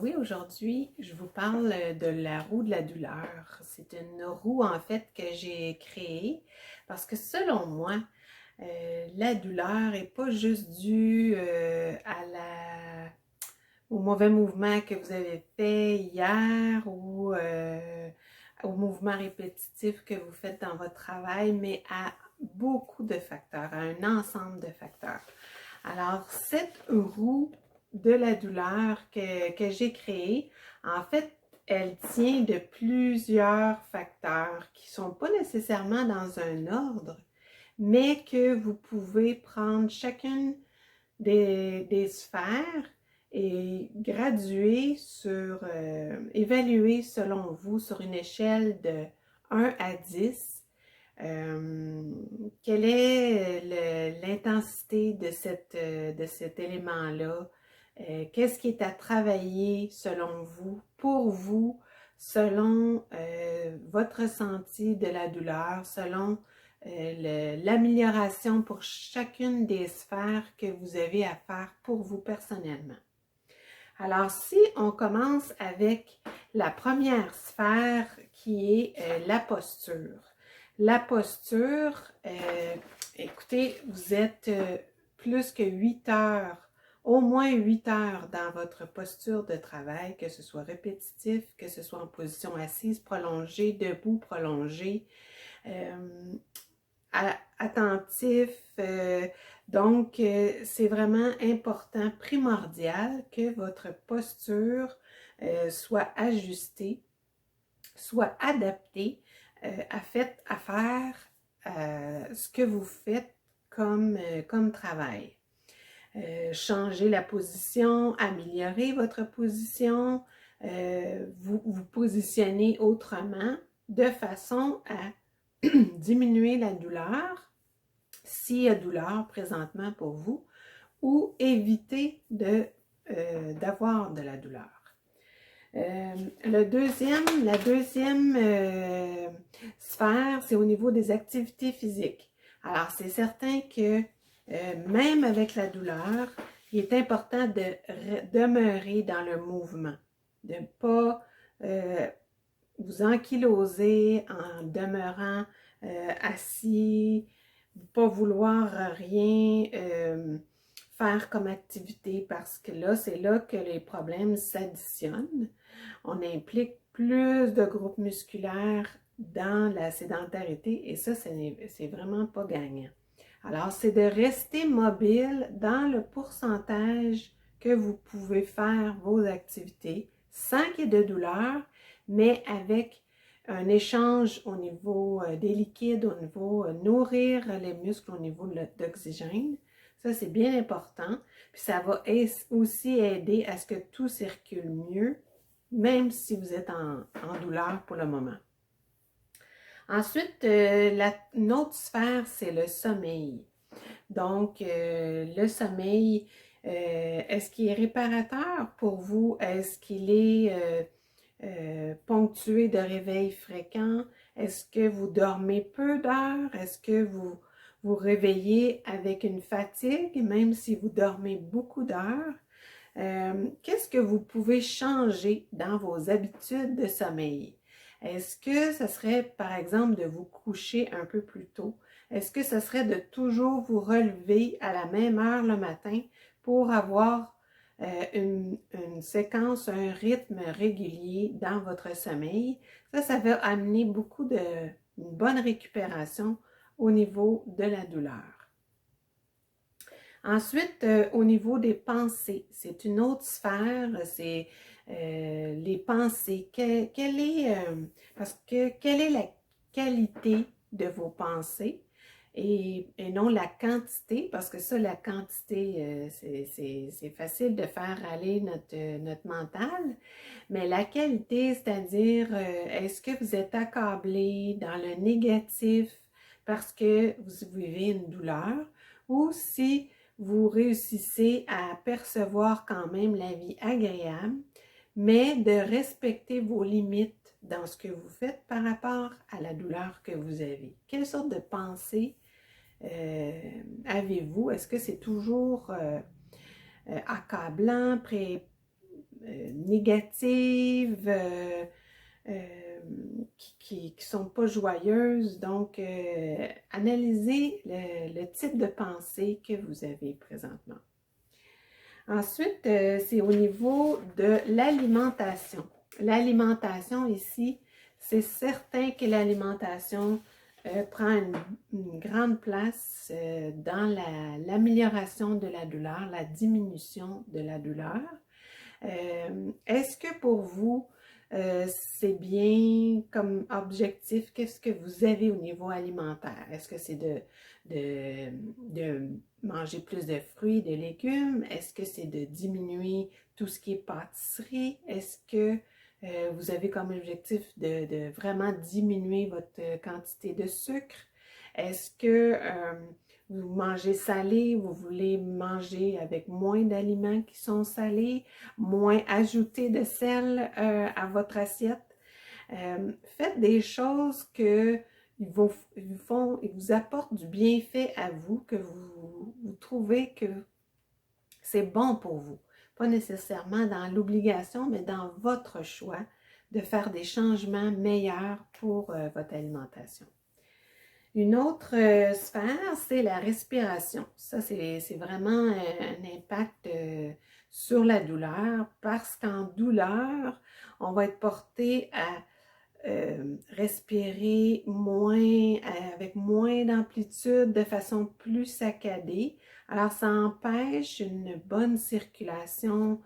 Oui, aujourd'hui, je vous parle de la roue de la douleur. C'est une roue en fait que j'ai créée parce que selon moi, la douleur n'est pas juste due au mauvais mouvement que vous avez fait hier ou au mouvement répétitif que vous faites dans votre travail, mais à beaucoup de facteurs, à un ensemble de facteurs. Alors, cette roue de la douleur que j'ai créée, en fait, elle tient de plusieurs facteurs qui ne sont pas nécessairement dans un ordre, mais que vous pouvez prendre chacune des sphères et graduer évaluer selon vous sur une échelle de 1 à 10 quelle est l'intensité de cet élément-là? Qu'est-ce qui est à travailler selon vous, pour vous, selon votre ressenti de la douleur, selon l'amélioration pour chacune des sphères que vous avez à faire pour vous personnellement. Alors, si on commence avec la première sphère qui est la posture. La posture, écoutez, vous êtes plus que 8 heures, au moins 8 heures dans votre posture de travail, que ce soit répétitif, que ce soit en position assise prolongée, debout prolongée, attentif. C'est vraiment important, primordial que votre posture soit ajustée, soit adaptée à faire ce que vous faites comme travail. Changer la position, améliorer votre position, vous positionner autrement de façon à diminuer la douleur, s'il y a douleur présentement pour vous, ou éviter d'avoir de la douleur. La deuxième sphère, c'est au niveau des activités physiques. Alors, c'est certain que même avec la douleur, il est important de demeurer dans le mouvement, de ne pas vous ankyloser en demeurant assis, pas vouloir rien faire comme activité parce que là, c'est là que les problèmes s'additionnent. On implique plus de groupes musculaires dans la sédentarité et ça, c'est vraiment pas gagnant. Alors, c'est de rester mobile dans le pourcentage que vous pouvez faire vos activités sans qu'il y ait de douleur, mais avec un échange au niveau des liquides, au niveau nourrir les muscles au niveau d'oxygène. Ça, c'est bien important. Puis ça va aussi aider à ce que tout circule mieux, même si vous êtes en douleur pour le moment. Ensuite, une autre sphère, c'est le sommeil. Donc, le sommeil, est-ce qu'il est réparateur pour vous? Est-ce qu'il est ponctué de réveils fréquents? Est-ce que vous dormez peu d'heures? Est-ce que vous vous réveillez avec une fatigue, même si vous dormez beaucoup d'heures? Qu'est-ce que vous pouvez changer dans vos habitudes de sommeil? Est-ce que ce serait, par exemple, de vous coucher un peu plus tôt? Est-ce que ce serait de toujours vous relever à la même heure le matin pour avoir une séquence, un rythme régulier dans votre sommeil? Ça va amener une bonne récupération au niveau de la douleur. Ensuite, au niveau des pensées, c'est une autre sphère, c'est les pensées. Quelle est la qualité de vos pensées et non la quantité, parce que ça, la quantité, c'est facile de faire aller notre mental, mais la qualité, c'est-à-dire, est-ce que vous êtes accablé dans le négatif parce que vous vivez une douleur ou si vous réussissez à percevoir quand même la vie agréable, mais de respecter vos limites dans ce que vous faites par rapport à la douleur que vous avez. Quelle sorte de pensée avez-vous? Est-ce que c'est toujours accablant, négatives, qui sont pas joyeuses. Donc, analysez le type de pensée que vous avez présentement. Ensuite, c'est au niveau de l'alimentation. L'alimentation ici, c'est certain que l'alimentation prend une grande place dans l'amélioration de la douleur, la diminution de la douleur. Est-ce que pour vous, c'est bien comme objectif? Qu'est-ce que vous avez au niveau alimentaire? Est-ce que c'est de manger plus de fruits, de légumes? Est-ce que c'est de diminuer tout ce qui est pâtisserie? Est-ce que vous avez comme objectif de vraiment diminuer votre quantité de sucre? Est-ce que vous mangez salé, vous voulez manger avec moins d'aliments qui sont salés, moins ajouter de sel à votre assiette? Faites des choses que ils vous apportent du bienfait à vous, que vous trouvez que c'est bon pour vous. Pas nécessairement dans l'obligation, mais dans votre choix de faire des changements meilleurs pour votre alimentation. Une autre sphère, c'est la respiration. Ça, c'est vraiment un impact sur la douleur parce qu'en douleur, on va être porté à respirer moins, avec moins d'amplitude, de façon plus saccadée. Alors, ça empêche une bonne circulation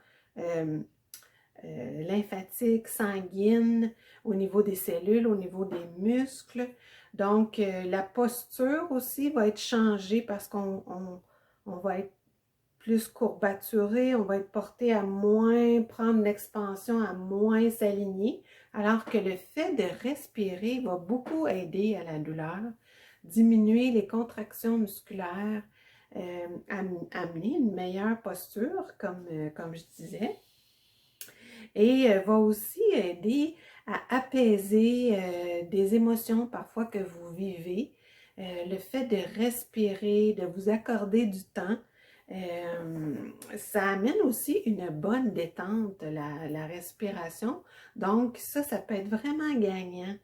lymphatique, sanguine, au niveau des cellules, au niveau des muscles. Donc, la posture aussi va être changée parce qu'on va être plus courbaturé, on va être porté à moins prendre l'expansion, à moins s'aligner, alors que le fait de respirer va beaucoup aider à la douleur, diminuer les contractions musculaires, amener une meilleure posture, comme je disais, et va aussi aider à apaiser des émotions parfois que vous vivez. Le fait de respirer, de vous accorder du temps, ça amène aussi une bonne détente, la respiration. Donc ça peut être vraiment gagnant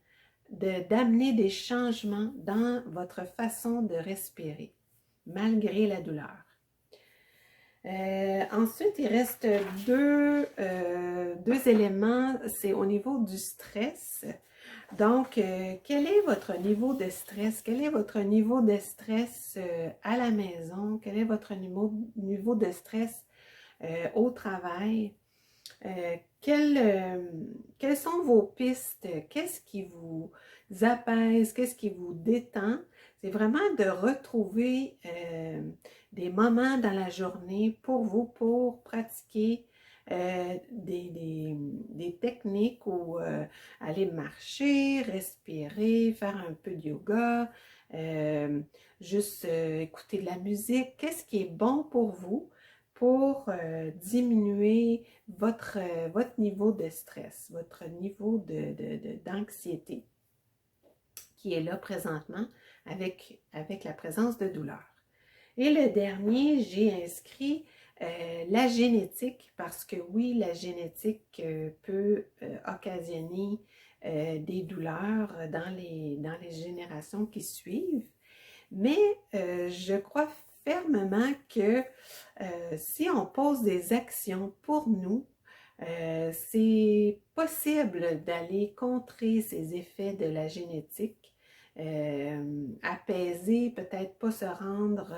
d'amener des changements dans votre façon de respirer, malgré la douleur. Ensuite, il reste deux éléments, c'est au niveau du stress. Donc, quel est votre niveau de stress? Quel est votre niveau de stress à la maison? Quel est votre niveau de stress au travail? Quelles sont vos pistes? Qu'est-ce qui vous apaise? Qu'est-ce qui vous détend? C'est vraiment de retrouver des moments dans la journée pour vous, pour pratiquer des techniques ou aller marcher, respirer, faire un peu de yoga, juste écouter de la musique. Qu'est-ce qui est bon pour vous pour diminuer votre niveau de stress, votre niveau d'anxiété qui est là présentement avec la présence de douleur. Et le dernier, j'ai inscrit la génétique parce que oui, la génétique peut occasionner des douleurs dans les générations qui suivent. Mais je crois fermement que si on pose des actions pour nous, c'est possible d'aller contrer ces effets de la génétique, apaiser, peut-être pas se rendre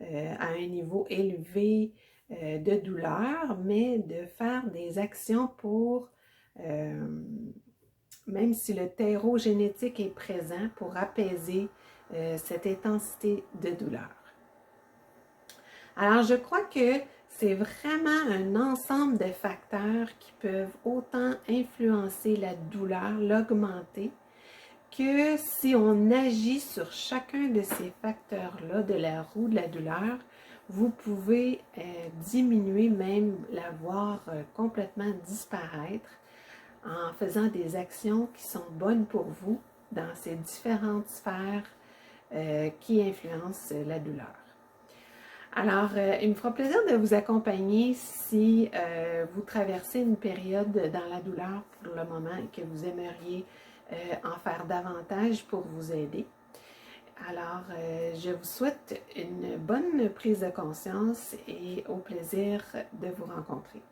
à un niveau élevé de douleur, mais de faire des actions pour, même si le terreau génétique est présent, pour apaiser cette intensité de douleur. Alors, je crois que c'est vraiment un ensemble de facteurs qui peuvent autant influencer la douleur, l'augmenter, que si on agit sur chacun de ces facteurs-là de la roue de la douleur, vous pouvez diminuer, même la voir complètement disparaître en faisant des actions qui sont bonnes pour vous dans ces différentes sphères qui influencent la douleur. Alors, il me fera plaisir de vous accompagner si vous traversez une période dans la douleur pour le moment et que vous aimeriez en faire davantage pour vous aider. Alors, je vous souhaite une bonne prise de conscience et au plaisir de vous rencontrer.